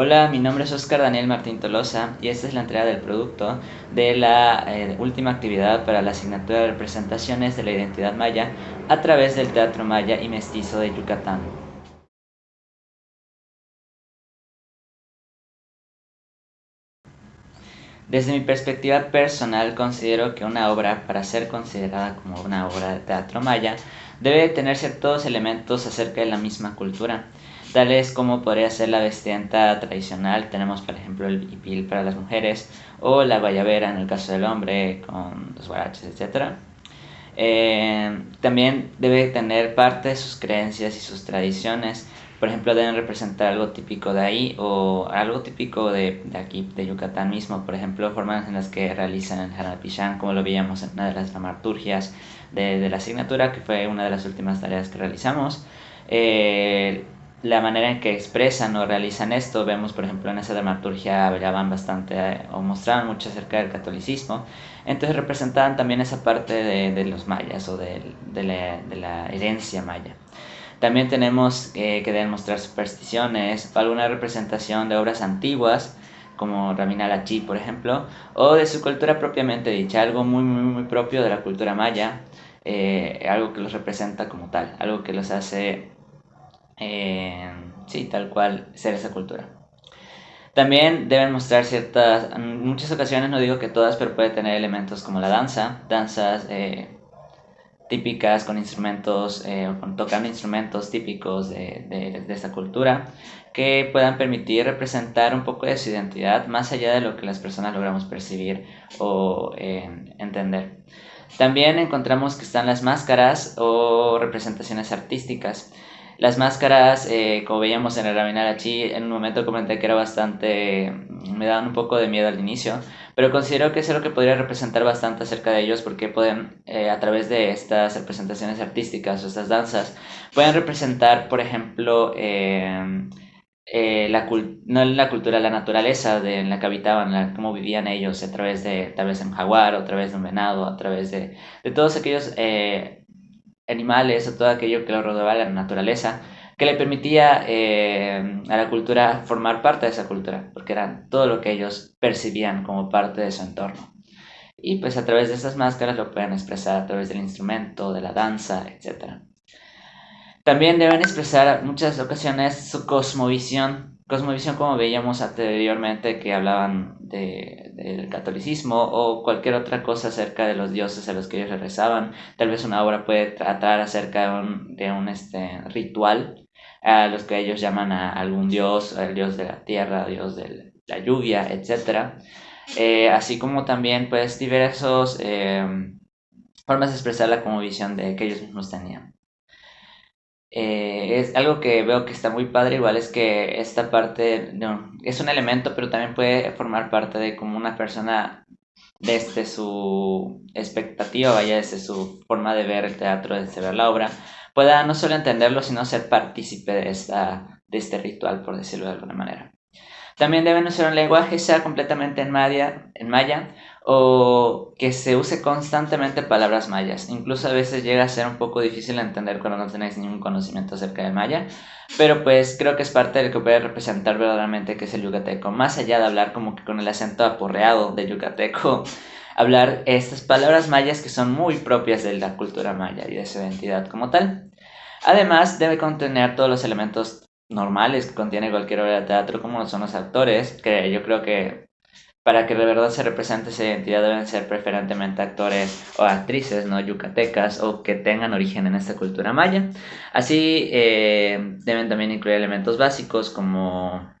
Hola, mi nombre es Oscar Daniel Martín Tolosa y esta es la entrega del producto de la última actividad para la asignatura de representaciones de la identidad maya a través del Teatro Maya y Mestizo de Yucatán. Desde mi perspectiva personal considero que una obra, para ser considerada como una obra de teatro maya, debe tener ciertos elementos acerca de la misma cultura, tales como podría ser la vestimenta tradicional. Tenemos por ejemplo el hipil para las mujeres o la guayabera en el caso del hombre con los guaraches, etc. También debe tener parte de sus creencias y sus tradiciones. Por ejemplo, deben representar algo típico de ahí o algo típico de aquí, de Yucatán mismo. Por ejemplo, formas en las que realizan el Jarapichán, como lo veíamos en una de las dramaturgias de la asignatura, que fue una de las últimas tareas que realizamos. Eh, la manera en que expresan o realizan esto, vemos por ejemplo en esa dramaturgia hablaban bastante o mostraban mucho acerca del catolicismo, entonces representaban también esa parte de los mayas o de la herencia maya. También tenemos que deben mostrar supersticiones o alguna representación de obras antiguas, como Raminal Achí, por ejemplo, o de su cultura propiamente dicha, algo muy propio de la cultura maya, algo que los representa como tal, algo que los hace, sí, tal cual, ser esa cultura. También deben mostrar ciertas, en muchas ocasiones, no digo que todas, pero puede tener elementos como la danza, danzas típicas con instrumentos, con tocando instrumentos típicos de esta cultura, que puedan permitir representar un poco de su identidad más allá de lo que las personas logramos percibir o entender. También encontramos que están las máscaras o representaciones artísticas. Las máscaras, como veíamos en el Raminarachi, en un momento comenté que era bastante, me daban un poco de miedo al inicio, pero considero que es algo que podría representar bastante acerca de ellos porque pueden, a través de estas representaciones artísticas o estas danzas, pueden representar, por ejemplo, no la cultura, la naturaleza en la que habitaban, cómo vivían ellos a través de tal vez un jaguar, o a través de un venado, a través de todos aquellos animales o todo aquello que lo rodeaba la naturaleza, que le permitía a la cultura formar parte de esa cultura, porque eran todo lo que ellos percibían como parte de su entorno. Y pues a través de esas máscaras lo pueden expresar a través del instrumento, de la danza, etc. También deben expresar muchas ocasiones su cosmovisión como veíamos anteriormente que hablaban del catolicismo o cualquier otra cosa acerca de los dioses a los que ellos rezaban. Tal vez una obra puede tratar acerca de un ritual a los que ellos llaman a algún dios, el dios de la tierra, dios de la lluvia, etc. Así como también pues diversos formas de expresar la cosmovisión de que ellos mismos tenían. Es algo que veo que está muy padre, igual es que esta parte no, es un elemento, pero también puede formar parte de como una persona desde su expectativa, vaya, desde su forma de ver el teatro, desde ver la obra, pueda no solo entenderlo, sino ser partícipe de este ritual, por decirlo de alguna manera. También deben usar un lenguaje sea completamente en maya o que se use constantemente palabras mayas. Incluso a veces llega a ser un poco difícil de entender cuando no tenéis ningún conocimiento acerca del maya, pero pues creo que es parte de lo que puede representar verdaderamente que es el yucateco. Más allá de hablar como que con el acento aporreado del yucateco, hablar estas palabras mayas que son muy propias de la cultura maya y de su identidad como tal. Además, debe contener todos los elementos normales que contiene cualquier obra de teatro, como son los actores, que yo creo que para que de verdad se represente esa identidad deben ser preferentemente actores o actrices, no yucatecas, o que tengan origen en esta cultura maya. Así, deben también incluir elementos básicos como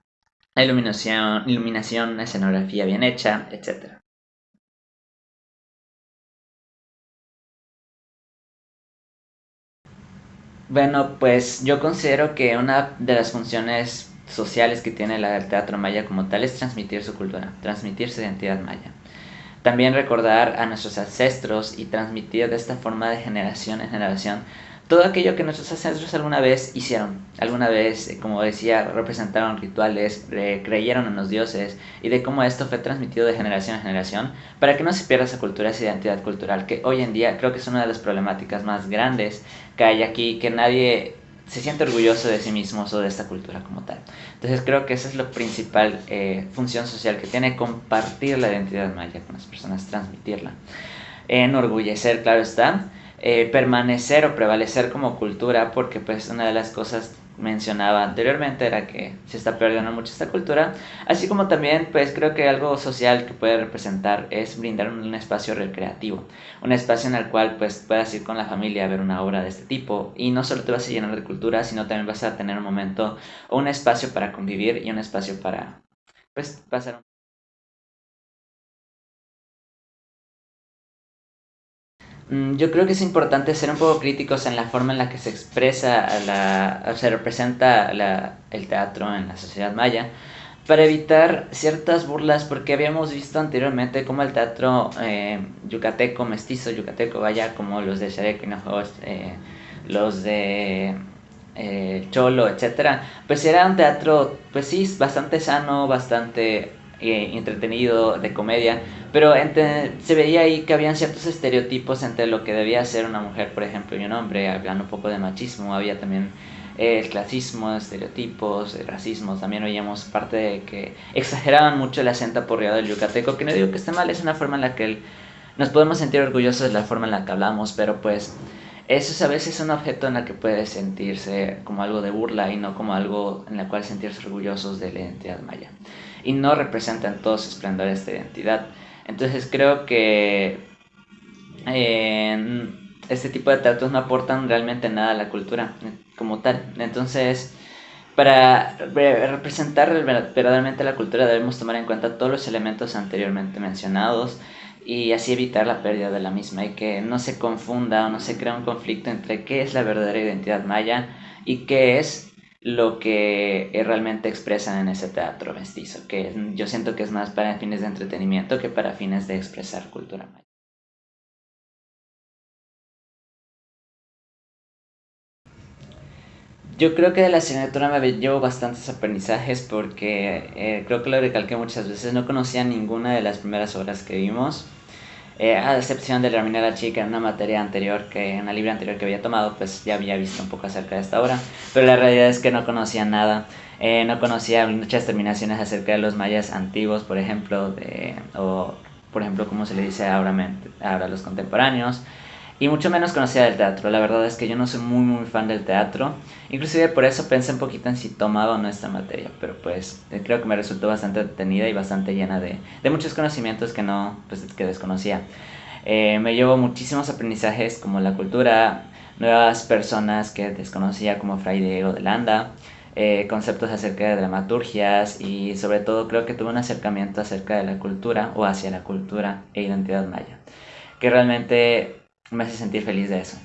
la iluminación, escenografía bien hecha, etc. Bueno, pues yo considero que una de las funciones sociales que tiene el teatro maya como tal es transmitir su cultura, transmitir su identidad maya. También recordar a nuestros ancestros y transmitir de esta forma de generación en generación todo aquello que nuestros ancestros alguna vez hicieron, alguna vez, como decía, representaron rituales, creyeron en los dioses y de cómo esto fue transmitido de generación en generación para que no se pierda esa cultura, esa identidad cultural que hoy en día creo que es una de las problemáticas más grandes que hay aquí, que nadie se siente orgulloso de sí mismos o de esta cultura como tal. Entonces creo que esa es la principal función social que tiene, compartir la identidad maya con las personas, transmitirla. Enorgullecer, claro está, permanecer o prevalecer como cultura, porque pues una de las cosas mencionaba anteriormente era que se está perdiendo mucho esta cultura, así como también pues creo que algo social que puede representar es brindar un espacio recreativo, un espacio en el cual pues puedas ir con la familia a ver una obra de este tipo y no solo te vas a llenar de cultura, sino también vas a tener un momento o un espacio para convivir y un espacio para pues pasar un... Yo creo que es importante ser un poco críticos en la forma en la que se expresa, o se representa el teatro en la sociedad maya, para evitar ciertas burlas, porque habíamos visto anteriormente como el teatro yucateco, mestizo yucateco, vaya, como los de Shrek, los de Cholo, etcétera, pues era un teatro, pues sí, bastante sano, bastante entretenido, de comedia, pero se veía ahí que habían ciertos estereotipos entre lo que debía ser una mujer, por ejemplo, y un hombre, hablando un poco de machismo, había también el clasismo, estereotipos, el racismo, también oíamos parte de que exageraban mucho el acento aporreado del yucateco, que no digo que esté mal, es una forma en la que nos podemos sentir orgullosos de la forma en la que hablamos, pero pues eso es a veces un objeto en el que puede sentirse como algo de burla y no como algo en el cual sentirse orgullosos de la identidad maya. Y no representan todo su esplendor esta identidad. Entonces creo que este tipo de teatros no aportan realmente nada a la cultura como tal. Entonces, para representar verdaderamente la cultura debemos tomar en cuenta todos los elementos anteriormente mencionados y así evitar la pérdida de la misma y que no se confunda o no se crea un conflicto entre qué es la verdadera identidad maya y qué es lo que realmente expresan en ese teatro mestizo, que yo siento que es más para fines de entretenimiento que para fines de expresar cultura maya. Yo creo que de la asignatura me llevo bastantes aprendizajes porque creo que lo recalqué muchas veces, no conocía ninguna de las primeras obras que vimos, a excepción de la Minera Chica en una materia anterior, en una libra anterior que había tomado, pues ya había visto un poco acerca de esta obra, pero la realidad es que no conocía nada, no conocía muchas terminaciones acerca de los mayas antiguos, por ejemplo, o por ejemplo como se le dice ahora a los contemporáneos, y mucho menos conocía del teatro. La verdad es que yo no soy muy fan del teatro. Inclusive por eso pensé un poquito en si tomaba o no esta materia. Pero pues creo que me resultó bastante entretenida y bastante llena de muchos conocimientos que no, pues que desconocía. Me llevo muchísimos aprendizajes como la cultura, nuevas personas que desconocía como Fray Diego de Landa, conceptos acerca de dramaturgias y sobre todo creo que tuve un acercamiento acerca de la cultura o hacia la cultura e identidad maya, que realmente me hace sentir feliz de eso.